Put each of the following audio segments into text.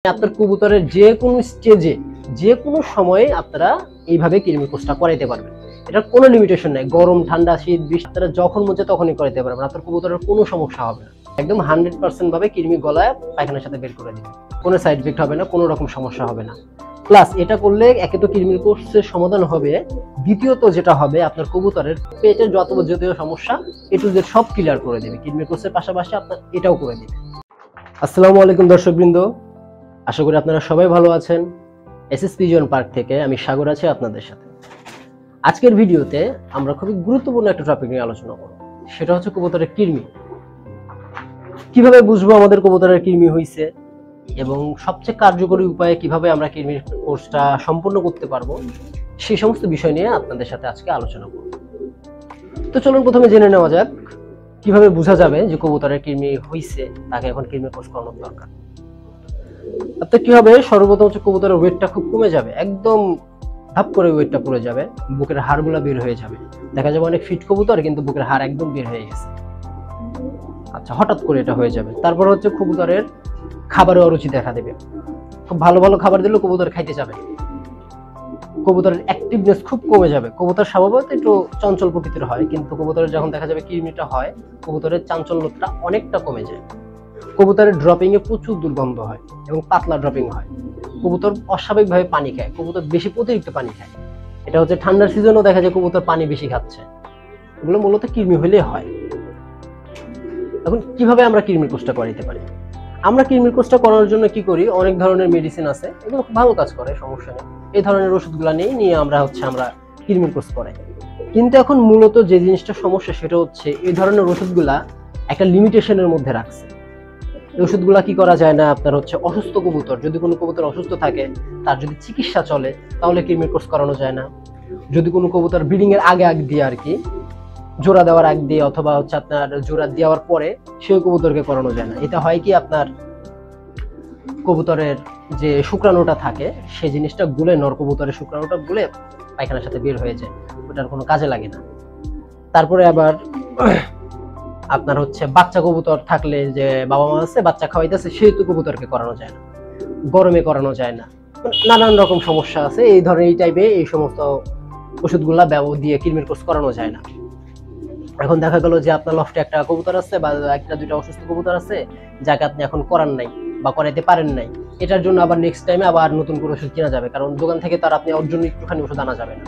আপনার কবুতরের যে কোনো স্টেজে যে কোনো সময়ে আপনারা এইভাবে কৃমি কোষটা করাইতে পারবেন। এটার কোনো লিমিটেশন নাই, গরম ঠান্ডা শীত বৃষ্টি আপনারা যখন মন চায় তখনই করাইতে পারবেন। আপনার কবুতরের কোনো সমস্যা হবে না, একদম 100% ভাবে কৃমি গলায় পায়খানার সাথে বের করে দিবে, কোনো সাইড ইফেক্ট হবে না, কোনো রকম সমস্যা হবে না। প্লাস এটা করলে একে তো কৃমির কোষের সমাধান হবে, দ্বিতীয়ত যেটা হবে আপনার কবুতরের পেটের যত জাতীয় সমস্যা এটু যে সব ক্লিয়ার করে দেবে কৃমির কোষের পাশাপাশি আপনার এটাও করে দেবে। আসসালামু আলাইকুম দর্শকবৃন্দ, আশা করি আপনারা সবাই ভালো আছেন। এসএস পিজন পার্ক থেকে আমি সাগর আছি আপনাদের সাথে। আজকের ভিডিওতে আমরা খুবই গুরুত্বপূর্ণ একটা টপিক নিয়ে আলোচনা করব, সেটা হচ্ছে কবুতরের কৃমি। কিভাবে বুঝবো আমাদের কবুতরের কৃমি হয়েছে এবং সবচেয়ে কার্যকরী উপায়ে কিভাবে আমরা কৃমির কোর্সটা সম্পূর্ণ করতে পারবো, সেই সমস্ত বিষয় নিয়ে আপনাদের সাথে আজকে আলোচনা করব। তো চলুন প্রথমে জেনে নেওয়া যাক কিভাবে বোঝা যাবে যে কবুতরের কৃমি হয়েছে, তাকে এখন কৃমির কোর্স করানোর দরকার। আপনার কি হবে, সর্বপ্রথম হচ্ছে কবুতরের ওয়েটটা খুব কমে যাবে, একদম ধাপ করে ওয়েটটা পড়ে যাবে, বুকের হাড়গুলা বের হয়ে যাবে। দেখা যাবে অনেক ফিট কবুতর কিন্তু বুকের হাড় একদম বের হয়ে গেছে। আচ্ছা, হঠাৎ করে এটা হয়ে যাবে। তারপর হচ্ছে কবুতরের খাবারে অরুচি দেখা দেবে, খুব ভালো ভালো খাবার দিলেও কবুতর খাইতে যাবে। কবুতরের অ্যাক্টিভনেস খুব কমে যাবে। কবুতর স্বভাবত একটু চঞ্চল প্রকৃতির হয়, কিন্তু কবুতরের যখন দেখা যাবে কৃমিটা হয়, কবুতরের চাঞ্চল্যতা অনেকটা কমে যায়। কবুতরের ড্রপিং এ প্রচুর দুর্গন্ধ হয় এবং পাতলা ড্রপিং হয়। কবুতর অস্বাভাবিকভাবে পানি খায়, কবুতর বেশি অতিরিক্ত পানি খায়। এটা হচ্ছে ঠান্ডার সিজনেও দেখা যায় কবুতর পানি বেশি খাচ্ছে। এগুলো মূলত কৃমি হলে হয়। এখন কিভাবে আমরা কৃমির কোষটা করাইতে পারি? আমরা কৃমির কোষটা করানোর জন্য কি করি, অনেক ধরনের মেডিসিন আছে, এগুলো খুব ভালো কাজ করে, সমস্যা নেই। এই ধরনের ওষুধগুলো নিয়ে আমরা কৃমির কোষ করাই। কিন্তু এখন মূলত যে জিনিসটা সমস্যা সেটা হচ্ছে এই ধরনের ওষুধগুলা একটা লিমিটেশনের মধ্যে রাখছে। এই ওষুধগুলা কি করা যায় না, আপনার হচ্ছে অসুস্থ কবুতর, যদি কোনো কবুতর অসুস্থ থাকে তার যদি চিকিৎসা চলে তাহলে কৃমির কোর্স করানো যায় না। যদি কোনো কবুতর ব্রিডিং এর আগে দিয়ে আর কি, জোড়া দেওয়ার আগ দিয়ে অথবা হচ্ছে আপনার জোড়া দেওয়ার পরে সেই কবুতরকে করানো যায় না। এটা হয় কি, আপনার কবুতরের যে শুক্রাণুটা থাকে সেই জিনিসটা গুলে, নর কবুতরের শুক্রাণুটা গুলে পায়খানার সাথে বের হয়ে যায়, ওটার কোনো কাজে লাগে না। তারপরে আবার আপনার হচ্ছে বাচ্চা কবুতর থাকলে, যে বাবা মা আছে বাচ্চা খাওয়াইতেছে, সেই তো কবুতরকে করানো যায় না, গরমে করানো যায় না, নানান রকম সমস্যা আছে। এই ধরনের এই টাইপে এই সমস্ত ওষুধগুলা দিয়ে কৃমির কোর্স করানো যায় না। এখন দেখা গেল যে আপনার লফটে একটা কবুতর আছে বা একটা দুইটা অসুস্থ কবুতর আছে, যাকে আপনি এখন করান নাই বা করাইতে পারেন নাই, এটার জন্য আবার নেক্সট টাইমে আবার নতুন করে ওষুধ কেনা যাবে, কারণ দোকান থেকে তার আপনি ওর জন্য একটুখানি ওষুধ আনা যাবে না।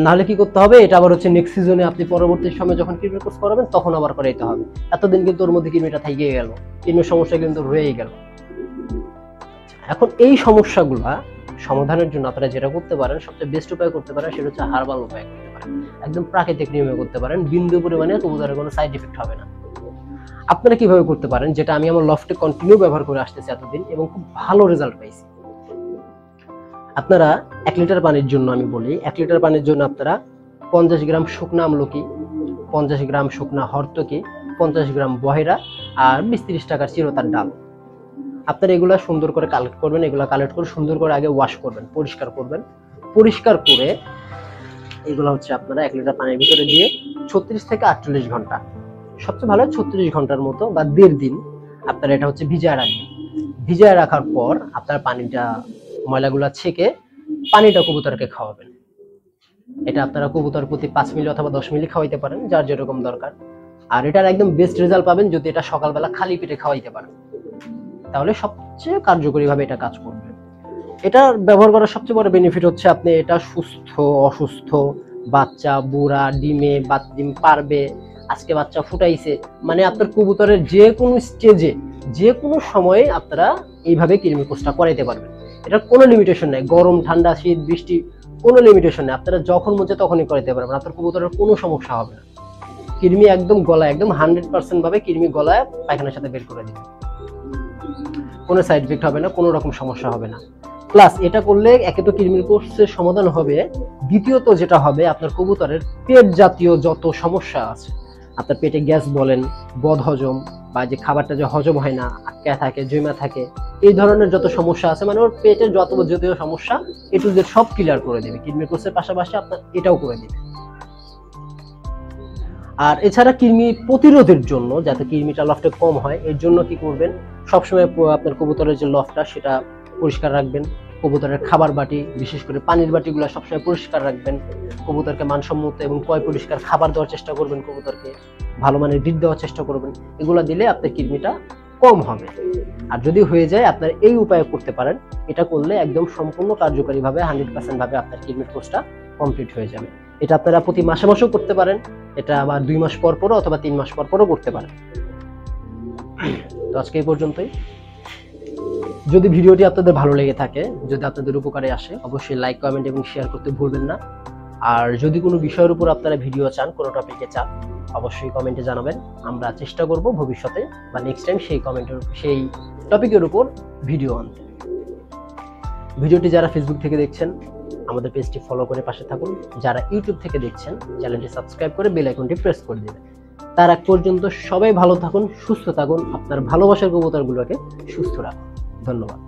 নাহলে কি করতে হবে, এটা আবার হচ্ছে নেক্সট সিজনে আপনি পরবর্তী সময় যখন কৃমির কোর্স করাবেন তখন আবার করাইতে হবে। এতদিন কিন্তু ওর মধ্যে কৃমিটা থেকে গেল, কৃমির সমস্যা কিন্তু রয়েই গেল। এখন এই সমস্যাগুলা সমাধানের জন্য আপনারা যেটা করতে পারেন, সবচেয়ে বেস্ট উপায় করতে পারেন, সেটা হচ্ছে হার্বাল উপায় করতে পারেন, একদম প্রাকৃতিক নিয়মে করতে পারেন, বিন্দু পরিমাণে কবুতরের কোনো সাইড এফেক্ট হবে না। আপনারা কিভাবে করতে পারেন, যেটা আমি আমার লফটে কন্টিনিউ ব্যবহার করে আসতেছি এতদিন এবং খুব ভালো রেজাল্ট পাইছি। আপনারা 1 লিটার পানির জন্য, আমি বলি 1 লিটার পানির জন্য আপনারা 50 গ্রাম শুকনা আমলকি, 50 গ্রাম শুকনা হরতকি, 50 গ্রাম বহেরা আর 20-30 টাকার চিরতার ডাল, আপনারা এগুলা সুন্দর করে কালেক্ট করবেন। এগুলা কালেক্ট করে সুন্দর করে আগে ওয়াশ করবেন, পরিষ্কার করবেন। পরিষ্কার করে এগুলো হচ্ছে আপনারা 1 লিটার পানির ভিতরে দিয়ে 36 থেকে 48 ঘন্টা, সবচেয়ে ভালো 36 ঘন্টার মতো বা 1.5 দিন আপনারা এটা হচ্ছে ভিজায় রাখবেন। ভিজায় রাখার পর আপনার পানিটা, ময়লাগুলা ছেঁকে পানিটা কবুতরকে খাওয়াবেন। এটা আপনারা কবুতর প্রতি 5 মিলি অথবা 10 মিলি খাওয়াইতে পারেন, যার যেরকম দরকার। আর এটার একদম বেস্ট রেজাল্ট পাবেন যদি এটা সকালবেলা খালি পেটে খাওয়াইতে পারেন, তাহলে সবচেয়ে কার্যকরী ভাবে এটা কাজ করবে। এটা ব্যবহার করার সবচেয়ে বড় বেনিফিট হচ্ছে আপনি এটা সুস্থ, অসুস্থ, বাচ্চা, বুড়া, ডিমে ডিম পারবে, আজকে বাচ্চা ফুটাইছে, মানে আপনার কবুতরের যে কোনো স্টেজে যে কোনো সময়ে আপনারা এইভাবে কৃমি কোর্সটা করাইতে পারবেন। এটার কোনো লিমিটেশন নাই, গরম ঠান্ডা শীত বৃষ্টি কোনো লিমিটেশন নেই, আপনারা যখন মন চায় তখনই করাইতে পারবেন। আপনার কবুতরের কোনো সমস্যা হবে না। কৃমি একদম গলায়, একদম 100% ভাবে কৃমি গলায় পায়খানার সাথে বের করে দিবে, কোনো সাইড ইফেক্ট হবে না, কোনো রকম সমস্যা হবে না। প্লাস এটা করলে একে তো কৃমির কোর্সের সমাধান হবে, দ্বিতীয়ত যেটা হবে আপনার কবুতরের পেট জাতীয় যত সমস্যা আছে, আপনার পেটে গ্যাস বলেন, বদহজম বা যে খাবারটা যে হজম হয় না, আটকে থাকে, জমা থাকে, এই ধরনের যত সমস্যা আছে, মানে ওর পেটের যত জাতীয় সমস্যা এটু যে সব ক্লিয়ার করে দেবে কৃমির কোর্সের পাশাপাশি আপনার এটাও করে দেবে। আর এছাড়া কৃমি প্রতিরোধের জন্য, যাতে কৃমিটা লফটে কম হয়, এর জন্য কি করবেন, সবসময় আপনার কবুতরের যে লফটা সেটা পরিষ্কার রাখবেন। কবুতরের খাবার বাটি, বিশেষ করে পানির বাটিগুলো সবসময় পরিষ্কার রাখবেন। কবুতরকে মানসম্মত এবং পয় পরিষ্কার খাবার দেওয়ার চেষ্টা করবেন, কবুতরকে ভালো মানের ডিট দেওয়ার চেষ্টা করবেন। এগুলো দিলে আপনার কৃমিটা কম হবে। আর যদি হয়ে যায় আপনার এই উপায় করতে পারেন, এটা করলে একদম সম্পূর্ণ কার্যকরীভাবে 100% ভাবে আপনার কৃমির কোর্সটা কমপ্লিট হয়ে যাবে। এটা আপনারা প্রতি মাসে মাসেও করতে পারেন, এটা আবার 2 মাস পর পরও অথবা 3 মাস পর পরও করতে পারেন। তো আজকে এই পর্যন্তই। যদি ভিডিওটি আপনাদের ভালো লেগে থাকে, যদি আপনাদের উপকারে আসে, অবশ্যই লাইক, কমেন্ট এবং শেয়ার করতে ভুলবেন না। আর যদি কোনো বিষয়ের উপর আপনারা ভিডিও চান, কোনো টপিকে চান, অবশ্যই কমেন্টে জানাবেন। আমরা চেষ্টা করব ভবিষ্যতে বা নেক্সট টাইম সেই টপিকের উপর ভিডিও আনতে। ভিডিওটি যারা ফেসবুক থেকে দেখছেন আমাদের পেজটি ফলো করে পাশে থাকুন। যারা ইউটিউব থেকে দেখছেন চ্যানেলটি সাবস্ক্রাইব করে বেল আইকনটি প্রেস করে দিবেন। তার আগ পর্যন্ত সবাই ভালো থাকুন, সুস্থ থাকুন, আপনার ভালোবাসার কবুতরগুলোকে সুস্থ রাখুন। ধন্যবাদ।